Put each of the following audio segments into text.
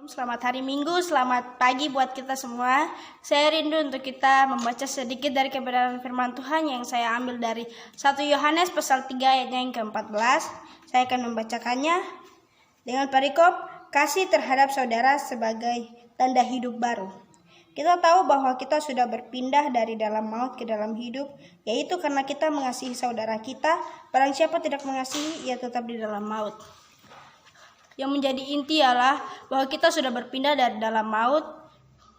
Selamat hari Minggu, selamat pagi buat kita semua. Saya rindu untuk kita membaca sedikit dari kebenaran firman Tuhan yang saya ambil dari 1 Yohanes pasal 3 ayatnya yang ke-14. Saya akan membacakannya dengan perikop kasih terhadap saudara sebagai tanda hidup baru. Kita tahu bahwa kita sudah berpindah dari dalam maut ke dalam hidup, yaitu karena kita mengasihi saudara kita. Barang siapa tidak mengasihi, ia tetap di dalam maut. Yang menjadi inti ialah bahwa kita sudah berpindah dari dalam maut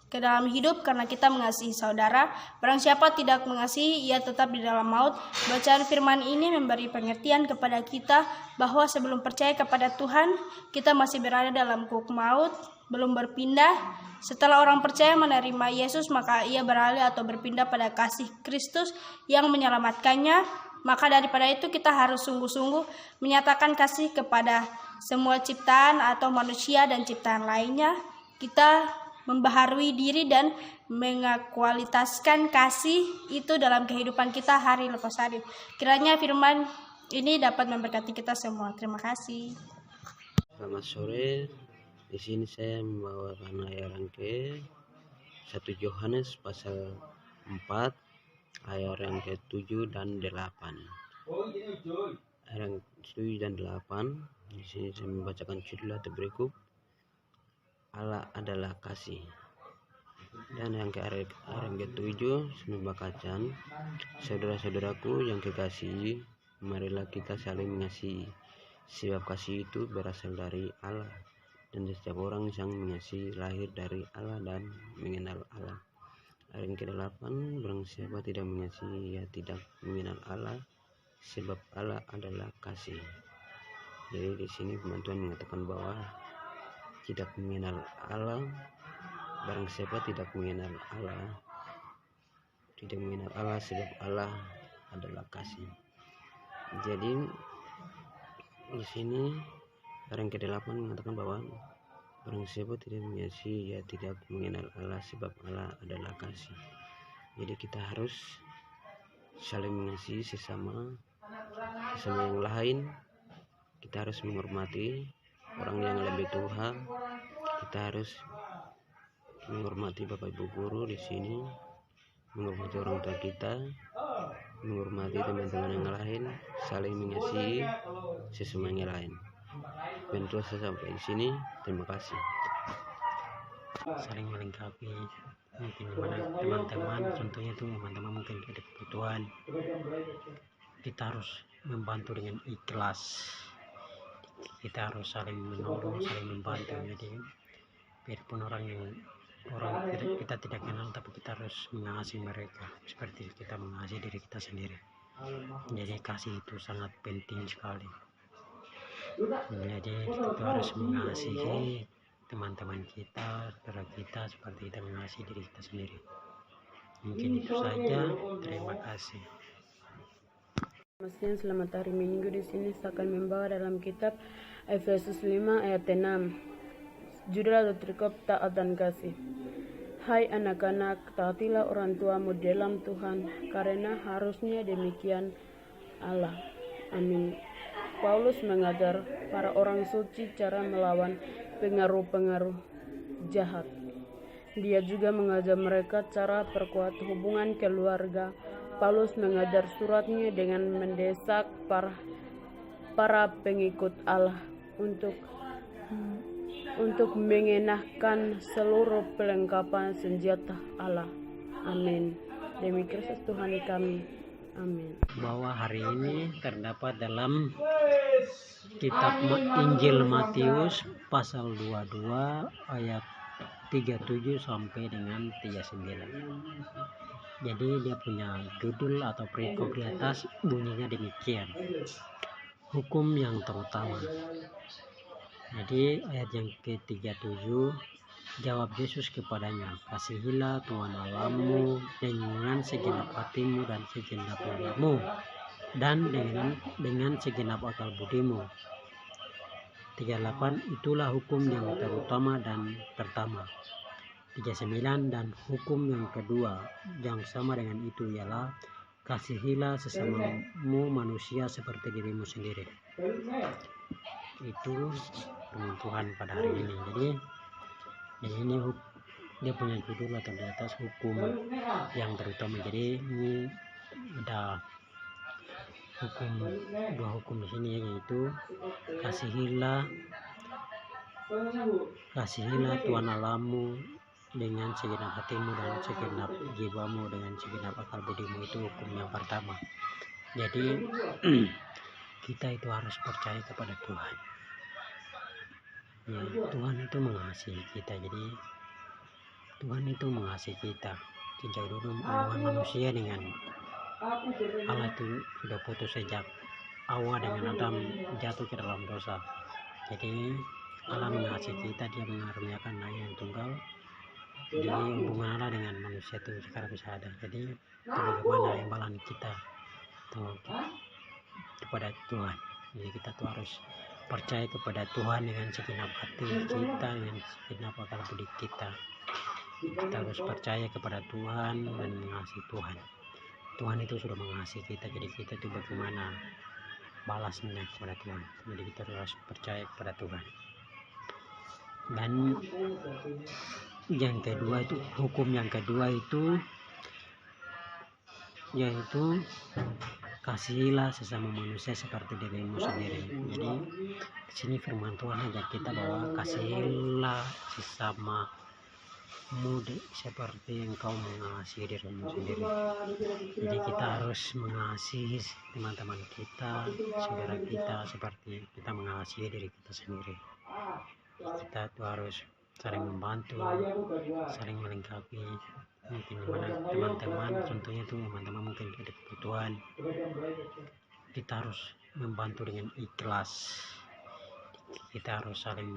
ke dalam hidup karena kita mengasihi saudara. Barang siapa tidak mengasihi, ia tetap di dalam maut. Bacaan firman ini memberi pengertian kepada kita bahwa sebelum percaya kepada Tuhan, kita masih berada dalam kuk maut, belum berpindah. Setelah orang percaya menerima Yesus, maka ia beralih atau berpindah pada kasih Kristus yang menyelamatkannya. Maka daripada itu kita harus sungguh-sungguh menyatakan kasih kepada semua ciptaan atau manusia dan ciptaan lainnya. Kita membaharui diri dan mengakualitaskan kasih itu dalam kehidupan kita hari lepas hari. Kiranya firman ini dapat memberkati kita semua. Terima kasih. Selamat sore. Di sini saya membawakan ayat ke 1 Yohanes pasal 4 ayat yang ke-7 dan 8. Ayat yang 7 dan 8. Di sini saya membacakan judul atau berikut Allah adalah kasih. Dan yang ke-7 saya membacakan saudara-saudaraku yang kekasihi, marilah kita saling mengasihi, sebab kasih itu berasal dari Allah, dan setiap orang yang mengasihi lahir dari Allah dan mengenal Allah. Ayat yang ke-8, barang siapa tidak mengasihi, ia tidak mengenal Allah, sebab Allah adalah kasih. Jadi di sini firman Tuhan mengatakan bahwa tidak mengenal Allah, barang siapa tidak mengenal Allah, tidak mengenal Allah sebab Allah adalah kasih. Jadi di sini ayat yang ke-8 mengatakan bahwa barang siapa tidak mengasihi, ia tidak mengenal Allah sebab Allah adalah kasih. Jadi kita harus saling mengasihi sesama yang lain. Kita harus menghormati orang yang lebih tua. Kita harus menghormati Bapak Ibu guru di sini, menghormati orang tua kita, menghormati teman-teman yang lain, saling mengasihi sesama yang lain. Bentuk saya sampai di sini. Terima kasih. Saling melengkapi, mungkin teman-teman, contohnya itu teman-teman mungkin ada kebutuhan, kita harus membantu dengan ikhlas. Kita harus saling menolong, saling membantu. Jadi biarpun orang kita tidak kenal, tapi kita harus mengasihi mereka seperti kita mengasihi diri kita sendiri. Jadi kasih itu sangat penting sekali. Jadi kita harus mengasihi teman-teman kita, saudara kita, seperti kita mengasihi diri kita sendiri. Mungkin itu saja. Terima kasih. Selamat hari Minggu. Di sini saya akan membawa dalam kitab Efesus 5 ayat 6. Judul atau perikop taat dan kasih. Hai anak-anak, taatilah orang tuamu dalam Tuhan, karena harusnya demikian Allah. Amin. Paulus mengajar para orang suci cara melawan pengaruh-pengaruh jahat. Dia juga mengajar mereka cara perkuat hubungan keluarga. Paulus mengajar suratnya dengan mendesak para pengikut Allah untuk mengenakan seluruh perlengkapan senjata Allah. Amin. Demi Kristus Tuhan kami. Amin. Bahwa hari ini terdapat dalam kitab Injil Matius pasal 22 ayat 37 sampai dengan 39. Jadi dia punya judul atau perikop di atas bunyinya demikian. Hukum yang terutama. Jadi ayat yang ke-37, jawab Yesus kepadanya, kasihilah Tuhan Allahmu dengan segenap hatimu dan segenap jiwamu dan dengan segenap akal budimu. 38, itulah hukum yang terutama dan pertama. 39, dan hukum yang kedua yang sama dengan itu ialah kasihilah sesamamu manusia seperti dirimu sendiri. Itu firman Tuhan pada hari ini. Jadi Jadi ini dia punya judul atau di atas hukum yang terutama. Jadi ini ada dua hukum di sini, yaitu kasihilah Tuhan Allahmu dengan segenap hatimu dan segenap jiwamu dengan segenap akal budimu. Itu hukum yang pertama. Jadi kita itu harus percaya kepada Tuhan. Ya, Tuhan itu mengasihi kita. Jadi Tuhan itu mengasihi kita. Sejak dulu hubungan manusia dengan Allah itu sudah putus sejak awal dengan Adam jatuh ke dalam dosa. Jadi Allah mengasihi kita, dia mengaruniakan Anaknya yang tunggal. Jadi hubungan Allah dengan manusia itu sekarang bisa ada. Jadi itu bagaimana imbalan kita kepada Tuhan. Jadi kita tuh harus percaya kepada Tuhan dengan segenap hati kita, dengan segenap akal budi kita. Kita harus percaya kepada Tuhan dan mengasihi Tuhan. Tuhan itu sudah mengasihi kita, jadi kita itu bagaimana balasnya kepada Tuhan. Jadi kita harus percaya kepada Tuhan. Dan yang kedua itu, hukum yang kedua itu yaitu kasihilah sesama manusia seperti dirimu sendiri. Jadi di sini firman Tuhan ajak kita bahwa kasihilah sesamamu seperti engkau mengasihi dirimu sendiri. Jadi kita harus mengasihi teman-teman kita, saudara kita seperti kita mengasihi diri kita sendiri. Kita tuh harus saling membantu, saling melengkapi. Mungkin teman-teman, contohnya tuh teman-teman mungkin ada kebutuhan, kita harus membantu dengan ikhlas. Kita harus saling